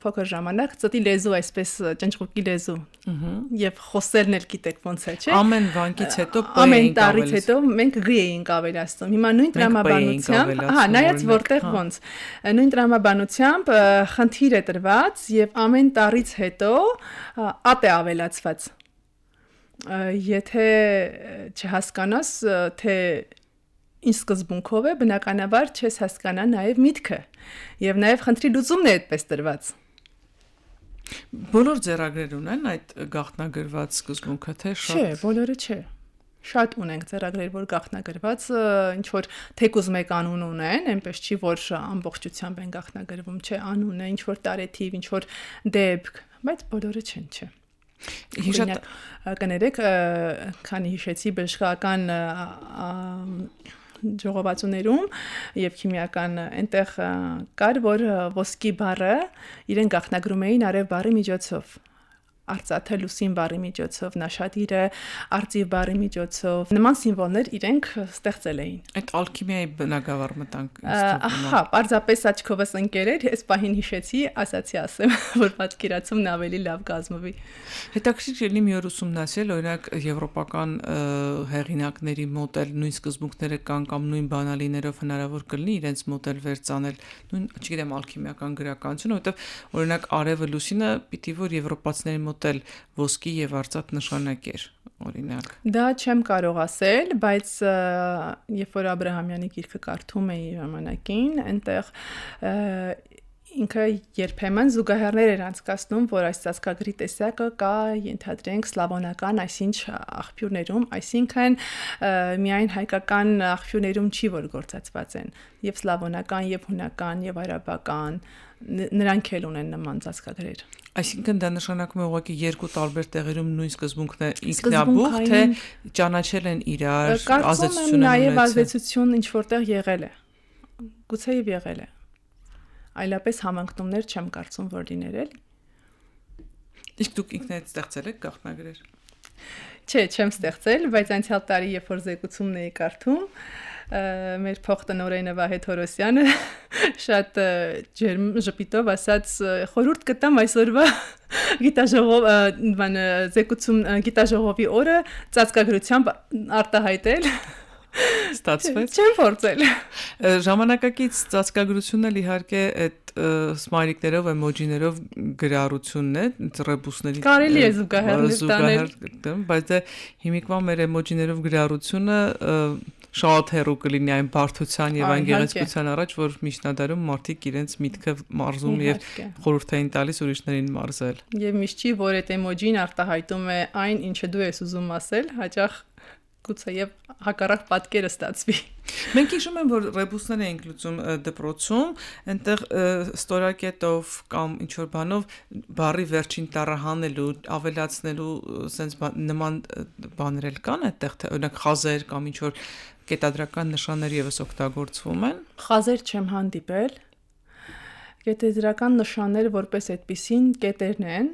փոքր ժամանակ ծտի լեզու, այսպես ճնճղուկի լեզու։ Եվ խոսելն էլ գիտեք ոնց է, չէ՞։ Ամեն բանկից հետո ամեն տարից հետո մենք գ էինք ավելացնում։ Հիմա նույն տրամաբանությամբ, ահա, նայած որտեղ ոնց։ Նույն տրամաբանությամբ խնդիր է տրված եւ ամեն տարից հետո ատ է ավելացված։ Եթե չհասկանաս, թե ինչ սկզբունքով է, բնականաբար չես հասկանա նաև միտքը եւ նաև խնդրի լուծումն է այդպես տրված։ Բոլոր ձեռագրեր ունեն այդ գաղտնագրված սկզբունքը, թե շատ։ Չէ, բոլորը չէ։ Շատ ունենք ձեռագրեր, որ գաղտնագրված, ինչ որ թեկուզ մեկ անուն ունեն, այնպես չի, որ ամբողջությամբ են գաղտնագրվում, չէ, անուն է, ինչ որ տարեթիվ, ինչ որ դեպք, բայց բոլորը չեն, չէ։ Հիշատ կներեք, քանի հիշեցի բժշկական ժողովածուներում եւ քիմիական այնտեղ կար, որ ոսկի բառը իրեն գաղտնագրում էին արև բառի միջոցով։ արծաթե լուսին բառի միջոցով, նաշադիրը արծիվ բառի միջոցով, նման սիմվոլներ իրենք ստեղծել էին։ Այդ ալքիմիայի բնագավառ մտանք Ահա, պարզապես աչքովս ընկերեր, այս պահին հիշեցի, ասացի ասեմ, որ պատկերացումն ավելի լավ կազմվի։ Հետաքրքիր լինի մի օր ուսումնասիրել, օրինակ եվրոպական հեղինակների մոտ էլ նույն սկզբունքները կան կամ նույն բանալիներով հնարավոր կլինի իրենց մոտ էլ վերցանել նույն, չգիտեմ, ալքիմիական գրականությունը, որովհետև օրինակ արևը լուսինը պիտի որ եվրոպացիների մոտ էլ ոսկի եւ արծաթ նշանակեր, օրինակ։ Դա չեմ կարող ասել, բայց երբ որ Աբ รา համյանի գիրքը կարդում էի ժամանակին, այնտեղ ինքը երբեմն զուգահեռներ էր անցկացնում, որ այս ծածկագրի տեսակը կա, ենթադրենք, սլավոնական այսինչ աղբյուրներում, այսինքն միայն հայկական աղբյուրներում չի, որ գործածված են, եւ սլավոնական, եւ հունական, եւ արաբական, նրանք էլ ունեն նման ծածկագրեր։ Այսինքն դա նշանակում է ուղղակի երկու տարբեր տեղերում նույն սկզբունքն է ինքնաբուխ, թե ճանաչել են իրար, ազդեցություն են ունեցել։ Նաև ազդեցություն ինչ որտեղ եղել է։ Գուցե եւ եղել է։ Այլապես համընկնումներ չեմ կարծում, որ լիներ էլի։ Իսկ դուք ինքներդ ստեղծել եք գաղտնագրեր։ Չէ, չեմ ստեղծել, բայց անցյալ տարի երբ որ զեկուցումն էի կարդում, մեր փոխտնօրենը Վահե Թորոսյանը շատ ջերմ ժպիտով ասաց խորհուրդ կտամ այսօրվա գիտաժողով զեկուցում գիտաժողովի օրը ծածկագրությամբ արտահայտել Ստացվեց։ Չեմ փորձել։ Ժամանակակից ծածկագրությունն էլ իհարկե այդ սմայլիկներով, էմոջիներով գրառությունն է, ռեբուսների։ Կարելի է զուգահեռներ տանել, բայց դե հիմիկվա մեր էմոջիներով գրառությունը շատ հեռու կլինի այն բարդության եւ այն գեղեցկության առաջ, որ միջնադարում մարդիկ իրենց միտքը մարզում եւ խորհուրդային տալիս ուրիշներին մարզել։ Եվ միշտ չի, որ այդ էմոջին արտահայտում է այն, ինչը դու ես ուզում ասել, հաճախ գուցե եւ հակառակ պատկերը ստացվի։ Մենք հիշում ենք, որ ռեբուսներ էինք լուծում դպրոցում, այնտեղ ստորակետով կամ ինչ որ բանով բառի վերջին տառը հանելու, ավելացնելու sense նման բաներ էլ կան այդտեղ, թե օրինակ խազեր կամ ինչ որ կետադրական նշաններ եւս օգտագործվում են։ Խազեր չեմ հանդիպել։ Կետադրական նշանները որպես այդպիսին կետերն են,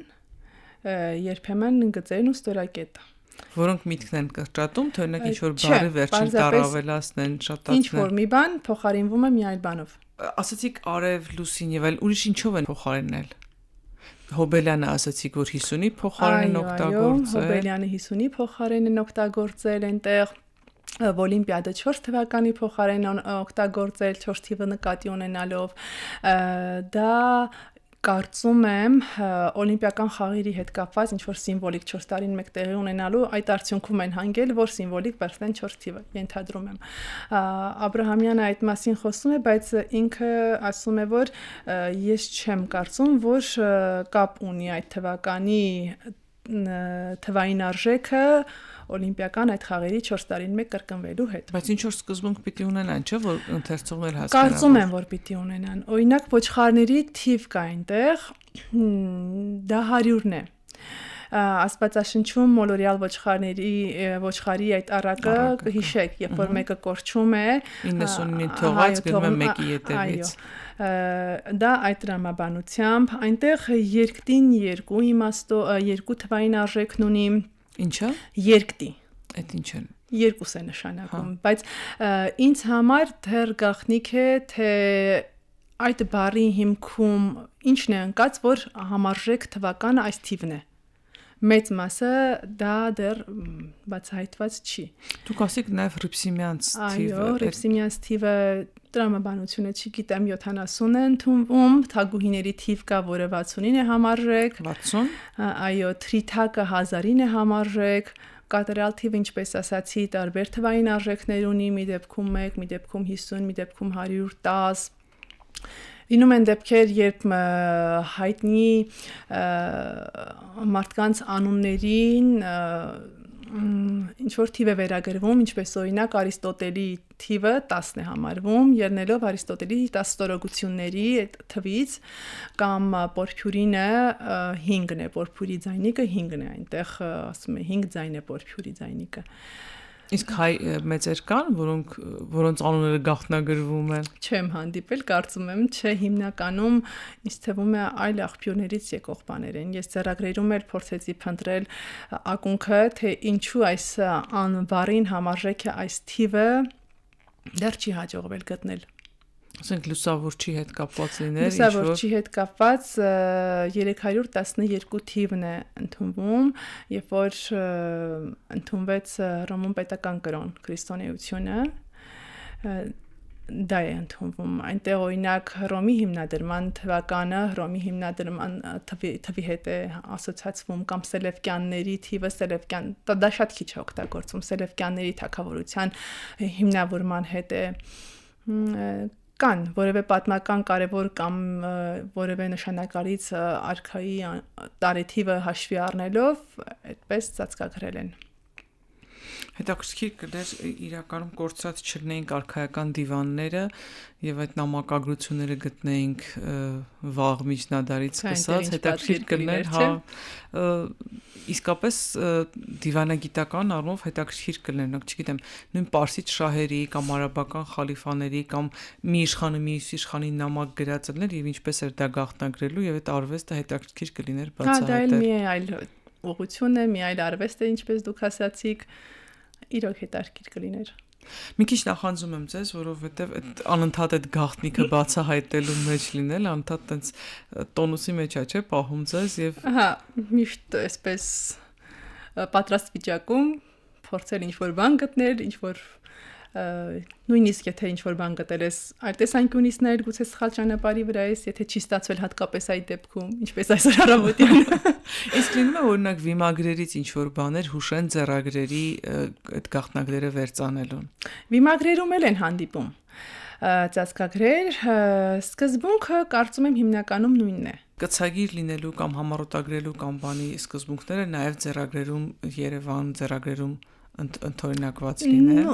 երբեմն գծերն ու ստորակետը։ Որոնք միտքն են կրճատում, թե օրինակ ինչ որ բառի վերջին տառ ավելացնեն, շատացնեն։ Ինչ որ մի բան փոխարինվում է մի այլ բանով։ Ասացիք արև, լուսին եւ այլ, ուրիշ ինչով են փոխարինել։ Հոբելյանը ասացիք, որ 50-ի փոխարեն օգտագործել։ Հոբելյանը 50-ի փոխարեն են օգտագործել այնտեղ։ Օլիմպիադը 4 թվականի փոխարեն օգտագործել 4 թիվը նկատի ունենալով դա կարծում եմ օլիմպիական խաղերի հետ կապված ինչ որ սիմվոլիկ 4 տարին մեկ տեղի ունենալու այդ արդյունքում են հանգել որ սիմվոլիկ բարձրեն 4 թիվը ենթադրում եմ Աբրահամյանը այդ մասին խոսում է բայց ինքը ասում է որ ես չեմ կարծում որ կապ ունի այդ թվականի թվային արժեքը օլիմպիական այդ խաղերի 4 տարին մեկ կրկնվելու հետ։ Բայց ինչ որ սկզբունք պիտի ունենան, չէ՞ որ ընթերցողն էլ հասկանա։ Կարծում եմ, որ պիտի ունենան։ Օրինակ ոչխարների թիվ կա այնտեղ, դա 100-ն է։ Աստվածաշնչում մոլորյալ ոչխարի այդ առակը կհիշեք, երբ որ մեկը կորչում է 99-ին թողած գնում է մեկի ետևից։ Դա այդ դրամաբանությամբ այնտեղ երկտին երկու թվային արժեքն ունի Ինչա։ Երկտի։ Այդ ինչ են։ Երկուս է նշանակում, բայց ինձ համար դեռ գաղտնիք է, թե այդ բառի հիմքում ինչն է ընկած, որ համարժեք թվականը այս թիվն է։ Մեծ մասը դա դեռ բացահայտված չի։ Դուք ասեք նաև Ռիփսիմյանց թիվը։ Այո, Ռիփսիմյանց թիվը տրամաբանությունը չգիտեմ 70 է ընդունվում, թագուհիների թիվ կա, որը 69 է համարժեք։ 60։ Այո, Թրիթակը 1000-ին է համարժեք։ Կատարյալ թիվը, ինչպես ասացի, տարբեր թվային արժեքներ ունի, մի դեպքում 1, մի դեպքում 50, մի դեպքում 110։ Լինում են դեպքեր, երբ հայտնի մարդկանց անուններին ինչ որ թիվ է վերագրվում, ինչպես օրինակ Արիստոտելի թիվը 10 է համարվում, ելնելով Արիստոտելի 10 ստորոգությունների թվից, կամ Պորֆյուրինը 5-ն է, Պորֆյուրի ձայնիկը 5-ն է, այնտեղ ասում է 5 ձայն է Պորֆյուրի ձայնիկը։ Իսկ հայ մեծեր կան, որոնց անունները գաղտնագրվում են։ Չեմ հանդիպել, կարծում եմ, չէ, հիմնականում ինձ թվում է այլ աղբյուրներից եկող բաներ են։ Ես ձեռագրերում էլ փորձեցի փնտրել ակունքը, թե ինչու այս անվարին համարժեք է այս թիվը, դեռ չի հաջողվել գտնել։ Ասենք լուսավորչի հետ կապված լիներ, Լուսավորչի հետ կապված 312 թիվն է ընդունվում, երբ որ ընդունվեց Ռոմում պետական կրոն քրիստոնեությունը, դա է ընդունվում։ Այնտեղ օրինակ Հռոմի հիմնադրման թվականը, Հռոմի հիմնադրման թվի հետ է ասոցացվում, կամ Սելևկյանների թիվը, դա շատ քիչ է օգտագործվում, Սելևկյանների թագավորության հիմնավորման հետ է կան որևէ պատմական կարևոր կամ որևէ նշանակալից արքայի տարեթիվը հաշվի առնելով այդպես ծածկագրել են։ Հետաքրքիր կներ իրականում կորցրած չլինեին արքայական դիվանները եւ այդ նամակագրությունները գտնեինք վաղ միջնադարից սկսած, հետաքրքիր կներ, հա, իսկապես դիվանագիտական առումով հետաքրքիր կներ, չգիտեմ, նույն պարսից շահերի կամ արաբական խալիֆաների կամ մի իշխանը մյուս իշխանին նամակ գրածելներ եւ ինչպես էր դա գաղտնագրելու եւ այդ արվեստը հետաքրքիր կլիներ բացահայտել։ Դա մի այլ ուղղություն է, մի այլ արվեստ է, ինչպես դուք ասացիք, իրոք հետաքրքիր կլիներ։ Մի քիչ նախանձում եմ ձեզ, որովհետև այդ անընդհատ այդ գաղտնիքը բացահայտելու մեջ լինել, անընդհատ տենց տոնուսի մեջ է, չէ՞, պահում ձեզ եւ ահա, միշտ այսպես պատրաստ վիճակում փորձել ինչ-որ բան գտնել, ինչ-որ նույնիսկ եթե ինչ-որ բան գտել ես այլ տեսանկյունից նայել, գուցե սխալ ճանապարհի վրա ես, եթե չի ստացվել հատկապես այդ դեպքում, ինչպես այսօր առավոտյան։ Իսկ լինում է օրինակ վիմագրերից ինչ-որ բաներ հուշեն ձեռագրերի այդ գաղտնագրերը վերծանելուն։ Վիմագրերում էլ են հանդիպում ծածկագրեր, սկզբունքը կարծում եմ հիմնականում նույնն է։ Կցագիր լինելու կամ համառոտագրելու կամ բանի սկզբունքները նաև ձեռագրերում Երևան ձեռագրերում ընդօրինակված լինեն։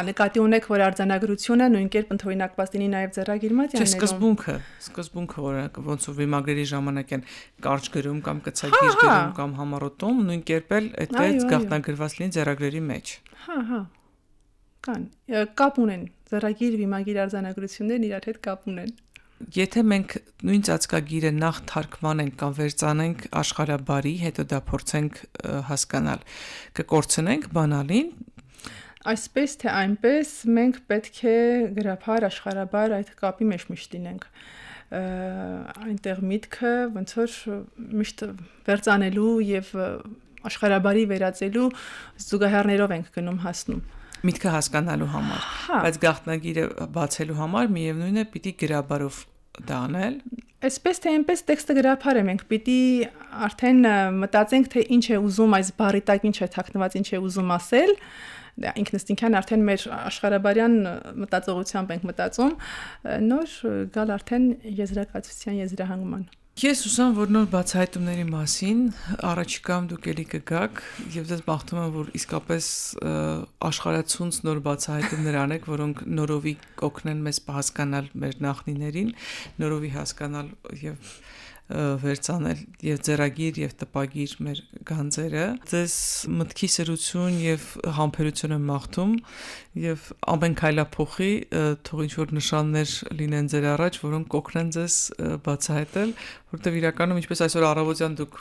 Նկատի ունեք, որ արձանագրությունը նույն կերպ ընդօրինակված լինի նաև ձեռագիրմատյաններում։ Չէ, սկզբունքը օրինակ ոնց որ վիմագրերի ժամանակ են կարճ գրում կամ կցագիր գրում կամ համառոտում, նույն կերպ էլ այդպես գաղտնագրված լինի ձեռագրերի մեջ։ Հա, կան։ Կապ ունեն ձեռագիր, վիմագիր արձանագրություններն իրար հետ կապ ունեն։ Եթե մենք նույն ծածկագիրը նախ թարգմանենք կամ վերծանենք աշխարհաբարի, հետո դա փորձենք հասկանալ, կկորցնենք բանալին։ Այսպես թե այնպես մենք պետք է գրաբար աշխարհաբար այդ կապի մեջ միշտ լինենք։ Այնտեղ միտքը ոնց որ միշտ վերծանելու եւ աշխարհաբարի վերածելու զուգահեռներով ենք գնում հասնում։ Միտքը հասկանալու համար, բայց գաղտնագիրը բացելու համար միևնույն է պիտի գրաբարով դա անել։ Այսպես թե այնպես տեքստը գրաբար է, մենք պիտի արդեն մտածենք, թե ինչ է ուզում այս բառի տակ, ինչ է թաքնված, ինչ է ուզում ասել։ Դա ինքնըստինքյան արդեն մեր աշխարհաբարյան մտածողությամբ ենք մտածում, նոր գալ արդեն եզրակացության եզրահանգման։ Ես հուսամ, որ նոր բացահայտումների մասին առաջիկայում դուք ելի կգաք եւ ձեզ մաղթում եմ, որ իսկապես աշխարհացունց նոր բացահայտումներ անեք, որոնք նորովի կօգնեն մեզ հասկանալ մեր նախնիներին, նորովի հասկանալ եւ վերծանել եւ ձեռագիր եւ տպագիր մեր գանձերը։ Ձեզ մտքի սրություն եւ համբերություն եմ մաղթում եւ ամեն քայլափոխի թող ինչ-որ նշաններ լինեն ձեր առաջ, որոնք կօգնեն ձեզ բացահայտել, որտեղ իրականում ինչպես այսօր առավոտյան դուք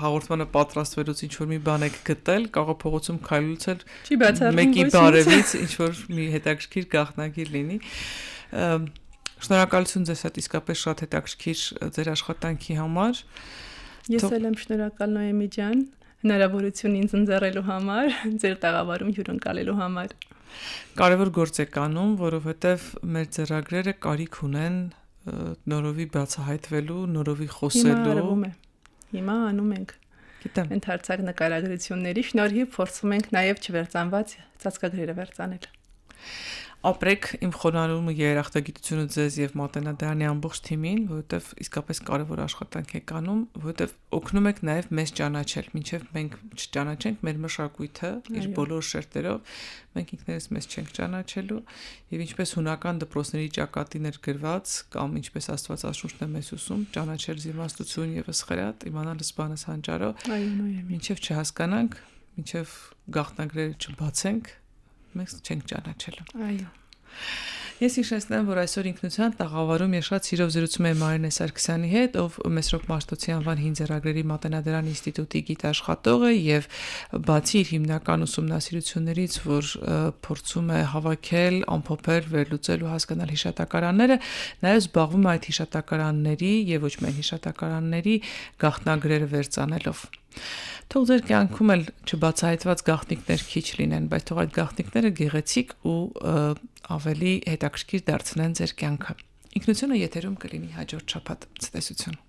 հաղորդմանը պատրաստվելուց ինչ-որ մի բան եք գտել, կարող է փողոցում քայլելուց էլ մեկի բարևից ինչ-որ մի հետաքրքիր գաղտնագիր լինի։ Շնորհակալություն ձեզ հետ, իսկապես շատ հետաքրքիր ձեր աշխատանքի համար։ Ես էլ եմ շնորհակալ Նոյեմի ջան, հնարավորություն ինձ ընձեռելու համար, ձեր տաղավարում հյուրընկալելու համար։ Կարևոր գործ եք անում, որովհետև մեր ձեռագրերը կարիք ունեն նորովի բացահայտվելու, նորովի խոսելու։ Հիմա անում ենք։ Գիտեմ։ Ընդհանրացակ նկարագրությունների շնորհիվ փորձում ենք նաև չվերծանված ծածկագրերը վերծանել։ Ապրեք իմ խոնարհումը երախտագիտությունը ձեզ եւ Մատենադարանի ամբողջ թիմին, որովհետեւ իսկապես կարևոր աշխատանք եք անում, որովհետեւ օգնում եք նաեւ մեզ ճանաչել, մինչեւ մենք չճանաչենք մեր մշակույթը իր բոլոր շերտերով, մենք ինքներս մեզ չենք ճանաչելու եւ ինչպես հունական դպրոցների ճակատին էր գրված կամ ինչպես Աստվածաշունչն է մեզ ուսում, ճանաչել զիմաստություն եւ ըսխրատ, իմանալ սպանես հանճարո, մինչեւ չհասկանանք մինչև գաղտնագրերը չբացենք, մենք չենք ճանաչելու։ Այո։ Ես հիշեցնեմ, որ այսօր ինքնության տաղավարում ես շատ սիրով զրուցում եմ Մարինե Սարգսյանի հետ, ով Մեսրոպ Մաշտոցի անվան հին ձեռագրերի մատենադարան ինստիտուտի գիտաշխատող է եւ բացի իր հիմնական ուսումնասիրություններից, որ փորձում է հավաքել, ամփոփել, վերլուծել ու հասկանալ հիշատակարանները, նաեւ զբաղվում է այդ հիշատակարանների եւ ոչ միայն հիշատակարանների գաղտնագրերը վերծանելով։ Թող ձեր կյանքում էլ չբացահայտված գաղտնիքներ քիչ լինեն, բայց թող այդ գաղտնիքները գեղեցիկ ու ավելի հետաքրքիր դարձնեն ձեր կյանքը։ Ինքնությունը եթերում կլինի հաջորդ շաբաթ։ Ցտեսություն։